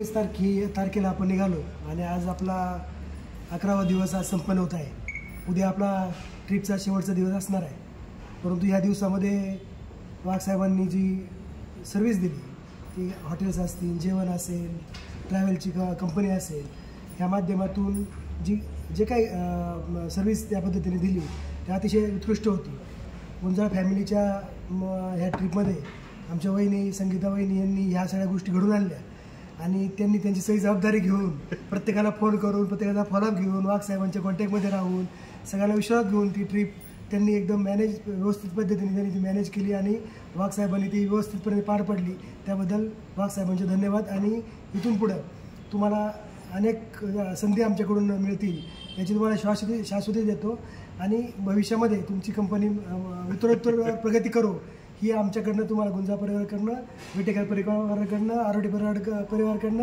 तारखेला आपण निघालो आणि आज आपला 11वा दिवस आज संपन्न होत आहे. उद्या आपला ट्रिपचा शेवटचा दिवस असणार आहे. परंतु ह्या दिवसामध्ये वाघ साहेबांनी जी सर्व्हिस दिली ती हॉटेल्स असतील, जेवण असेल, ट्रॅव्हलची कंपनी असेल, ह्या माध्यमातून जे काही सर्व्हिस त्या पद्धतीने दिली ते अतिशय उत्कृष्ट होती. गुंजाळ फॅमिलीच्या ह्या ट्रिपमध्ये आमच्या वहिनी संगीता वहिनी यांनी ह्या सगळ्या गोष्टी घडून आणल्या आणि त्यांनी त्यांची सगळी जबाबदारी घेऊन प्रत्येकाला फोन करून प्रत्येकाचा फॉलोअप घेऊन वाघ साहेबांच्या कॉन्टॅक्टमध्ये राहून सगळ्यांना विश्वास घेऊन ती ट्रिप त्यांनी एकदम व्यवस्थित पद्धतीने त्यांनी ती मॅनेज केली आणि वाघ साहेबांनी ती व्यवस्थितपणे पार पडली. त्याबद्दल वाघ साहेबांचे धन्यवाद. आणि इथून पुढं तुम्हाला अनेक संधी आमच्याकडून मिळतील याची तुम्हाला शाश्वती देतो आणि भविष्यामध्ये तुमची कंपनी उत्तरोत्तर प्रगती करो ही आमच्याकडनं तुम्हाला गुंजाळ परिवाराकडनं, विटेकर परिवाराकडनं, आरोडी परिवाराकडनं